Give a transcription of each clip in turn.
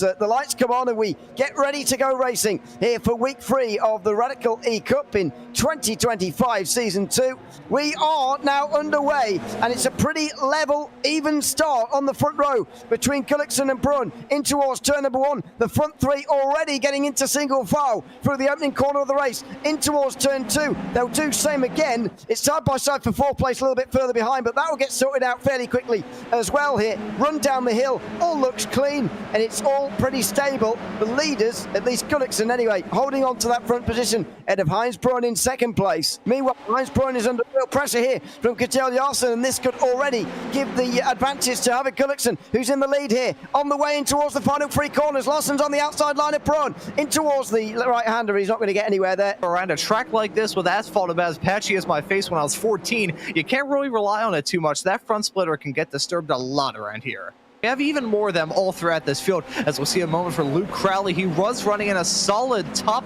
the lights come on and we get ready to go racing here for week 3 of the Radical eCup in 2025 Season 2. We are now underway, and it's a pretty level, even start on the front row between Gullickson and Brun in towards turn number 1. The front 3 already getting into single file through the opening corner of the race in towards turn 2. They'll do same again. It's side by side for 4th place, a little bit further behind, but that will get sorted out fairly quickly as well here. Run down the hill, all looks clean, and it's all pretty stable. The leaders, at least Gullickson anyway, holding on to that front position ahead of Heinz Brun in 2nd place. Meanwhile, Heinz Brun is under real pressure here from Kjell Jarlsson, and this could already give the advantage to Harvard Gullickson, who's in the lead here on the way in towards the final 3 corners. Larsson's on the outside line of Brun in towards the right-hander. He's not going to get anywhere there. Around a track like this with asphalt about as patchy as my face when I was 14, you can't really rely on it too much. That front splitter can get disturbed a lot around here. We have even more of them all throughout this field, as we'll see a moment for Luke Crowley. He was running in a solid top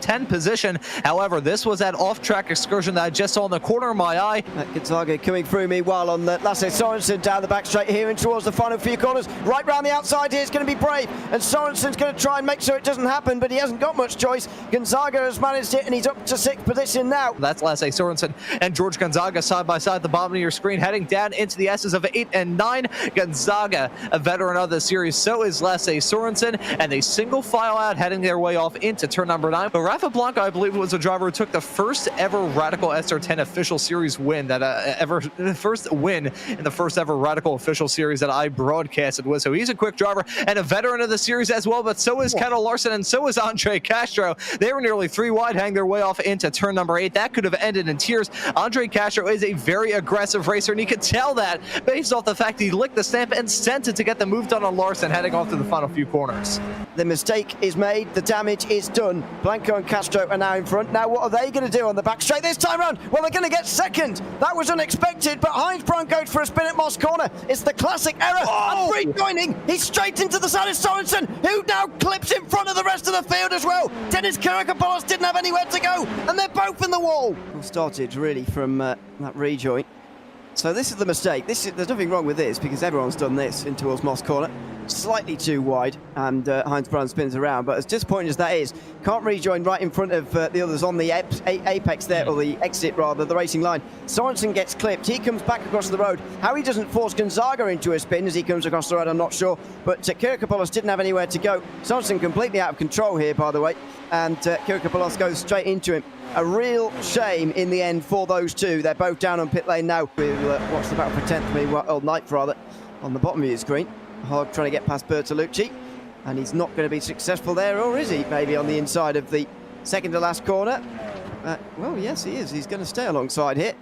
10 position. However, this was that off-track excursion that I just saw in the corner of my eye. Gonzaga coming through meanwhile on Lasse Sorensen down the back straight here and towards the final few corners. Right round the outside here is going to be brave, and Sorensen's going to try and make sure it doesn't happen, but he hasn't got much choice. Gonzaga has managed it, and he's up to 6th position now. That's Lasse Sorensen and George Gonzaga side by side at the bottom of your screen, heading down into the S's of 8 and 9. Gonzaga, a veteran of the series, so is Lasse Sorensen, and they single file out, heading their way off into turn number 9. But Rafa Blanco, I believe, was a driver who took the first ever Radical SR10 official series win the first win in the first ever Radical official series that I broadcasted with. So he's a quick driver and a veteran of the series as well, but so is Kettle Larson and so is Andre Castro. They were nearly 3 wide, hang their way off into turn number 8. That could have ended in tears. Andre Castro is a very aggressive racer, and you could tell that based off the fact he licked the stamp and sent it to get the move done on Larson, heading off to the final few corners. The mistake is made, the damage is done. Blanco and Castro are now in front. Now what are they going to do on the back straight this time round? Well, they're going to get second. That was unexpected, but Heinz Brun goes for a spin at Moss Corner. It's the classic error. And rejoining, he's straight into the side of Sorensen, who now clips in front of the rest of the field as well. Dennis Kirikopoulos didn't have anywhere to go, and they're both in the wall. All started really from that rejoin. So this is the mistake. There's nothing wrong with this because everyone's done this in towards Moss Corner. Slightly too wide, and Heinz Brun spins around, but as disappointing as that is, can't rejoin right in front of the others on the apex there, or the exit rather, the racing line. Sorensen gets clipped, he comes back across the road. How he doesn't force Gonzaga into a spin as he comes across the road, I'm not sure, but Kirikopoulos didn't have anywhere to go. Sorensen completely out of control here, by the way, and Kirikopoulos goes straight into him. A real shame in the end for those two. They're both down on pit lane now. We'll watch the battle for 10th, or 9th rather, on the bottom of your screen. Hard trying to get past Bertolucci, and he's not going to be successful there, or is he? Maybe on the inside of the second to last corner. Well, yes, he is. He's going to stay alongside here,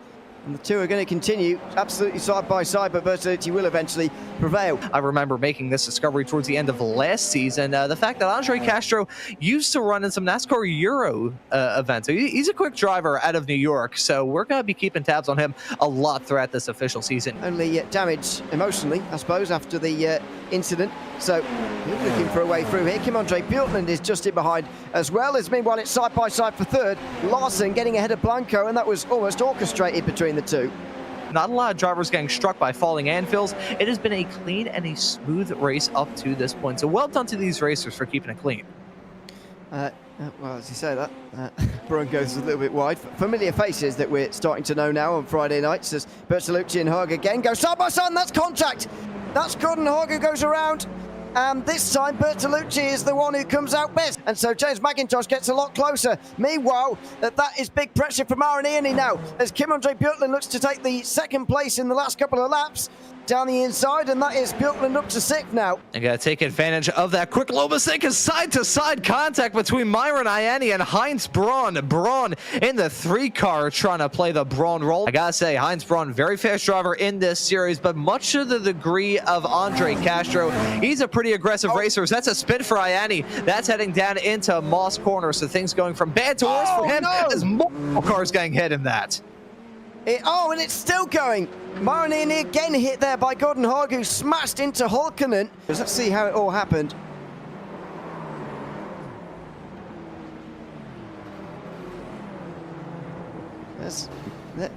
and the two are going to continue absolutely side by side, but Bertolucci will eventually prevail. I remember making this discovery towards the end of last season, the fact that Andre Castro used to run in some NASCAR Euro events. So he's a quick driver out of New York, so we're going to be keeping tabs on him a lot throughout this official season. Only damaged emotionally, I suppose, after the incident. So he's looking for a way through here. Kim Andre Bjortland is just in behind, as well as meanwhile it's side by side for 3rd. Larson getting ahead of Blanco, and that was almost orchestrated between the two. Not a lot of drivers getting struck by falling anvils. It has been a clean and a smooth race up to this point. So well done to these racers for keeping it clean. Well, as you say that, Brun goes a little bit wide. Familiar faces that we're starting to know now on Friday nights as Bertolucci and Haga again go side by side, and that's contact. That's good, and Haga goes around. And this time, Bertolucci is the one who comes out best. And so James McIntosh gets a lot closer. Meanwhile, that is big pressure for Maranini now, as Kim Andre Bjortland looks to take the 2nd place in the last couple of laps down the inside, and that is Bjortland up to 6th now. I gotta take advantage of that quick low mistake, is side-to-side contact between Myron Ianni and Heinz Brun. Brun in the 3 car trying to play the Braun role. I gotta say, Heinz Brun, very fast driver in this series, but much to the degree of Andre Castro, he's a pretty aggressive racer. That's a spin for Ianni. That's heading down into Moss Corner, so things going from bad to worse for him as multiple cars getting hit in that. And it's still going. Maranini again hit there by Gordon Haag, who smashed into Hulkinen. Let's see how it all happened.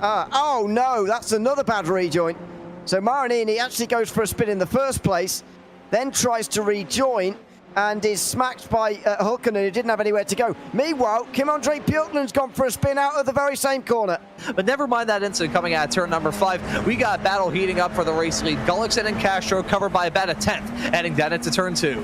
Oh no, that's another bad rejoin. So Maranini actually goes for a spin in the first place, then tries to rejoin, and is smacked by Hulkinen, who didn't have anywhere to go. Meanwhile, Kim-Andre Bjorklin's gone for a spin out of the very same corner. But never mind that incident coming out of turn number 5. We got battle heating up for the race lead. Gullikson and Castro covered by about a 10th, heading down into turn 2.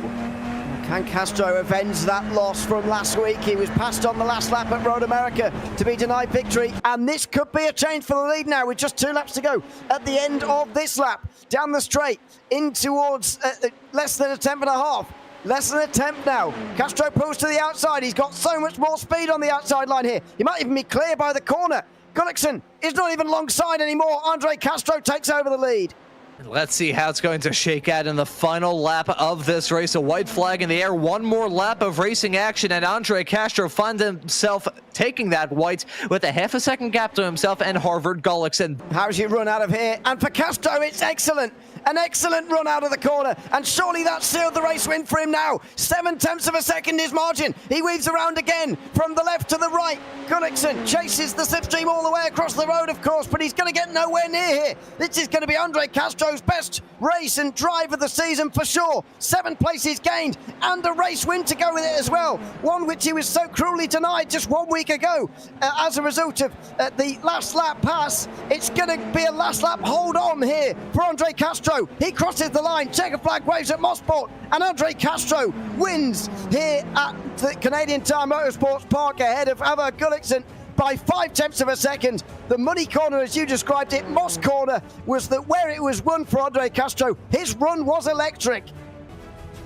Can Castro avenge that loss from last week? He was passed on the last lap at Road America to be denied victory, and this could be a change for the lead now with just 2 laps to go at the end of this lap. Down the straight, in towards less than a tenth and a half. Less than a tenth now. Castro pulls to the outside. He's got so much more speed on the outside line here. He might even be clear by the corner. Gullikson is not even alongside anymore. Andre Castro takes over the lead. Let's see how it's going to shake out in the final lap of this race. A white flag in the air. One more lap of racing action, and Andre Castro finds himself taking that white with a half a second gap to himself and Harvard Gullikson. How's he run out of here? And for Castro, it's excellent. An excellent run out of the corner, and surely that sealed the race win for him now. 7/10 of a second his margin. He weaves around again from the left to the right. Gullikson chases the slipstream all the way across the road, of course, but he's going to get nowhere near here. This is going to be Andre Castro's best race and drive of the season for sure. 7 places gained and a race win to go with it as well. One which he was so cruelly denied just 1 week ago as a result of the last lap pass. It's going to be a last lap hold on here for Andre Castro. He crosses the line, checker flag waves at Mosport, and Andre Castro wins here at the Canadian Tire Motorsports Park ahead of Harvard Gullikson by 5/10 of a second. The money corner, as you described it, Moss corner, was where it was won for Andre Castro. His run was electric.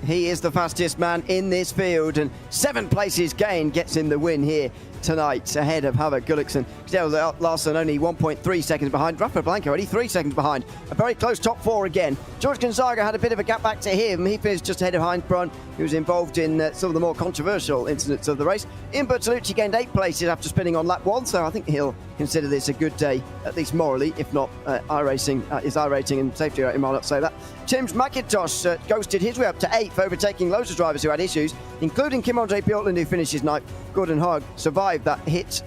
He is the fastest man in this field, and 7 places gained gets him the win here tonight ahead of Harvard Gullikson. Dale Larson only 1.3 seconds behind. Rafa Blanco only 3 seconds behind. A very close top 4 again. George Gonzaga had a bit of a gap back to him. He finished just ahead of Heinz Braun, who was involved in some of the more controversial incidents of the race. Ian Bertolucci gained 8 places after spinning on lap 1, so I think he'll consider this a good day, at least morally, if not his I rating and safety rating might not say that. Tim's McIntosh ghosted his way up to 8th, overtaking loads of drivers who had issues, including Kim-Andre Bjorklin, who finished his 9th. Gordon Haag survived that hit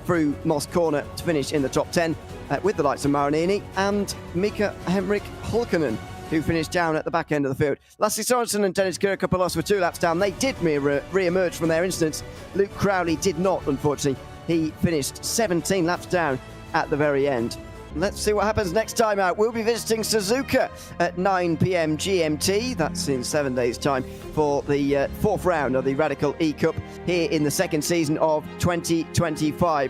through Moss Corner to finish in the top 10 with the likes of Maranini and Mika Henrik Hulkinen, who finished down at the back end of the field. Lasse Sorensen and Dennis Kyrkopoulos were 2 laps down. They did re-emerge from their incidents. Luke Crowley did not, unfortunately. He finished 17 laps down at the very end. Let's see what happens next time out. We'll be visiting Suzuka at 9 p.m. GMT. That's in 7 days' time for the 4th round of the Radical eCup here in the 2nd season of 2025.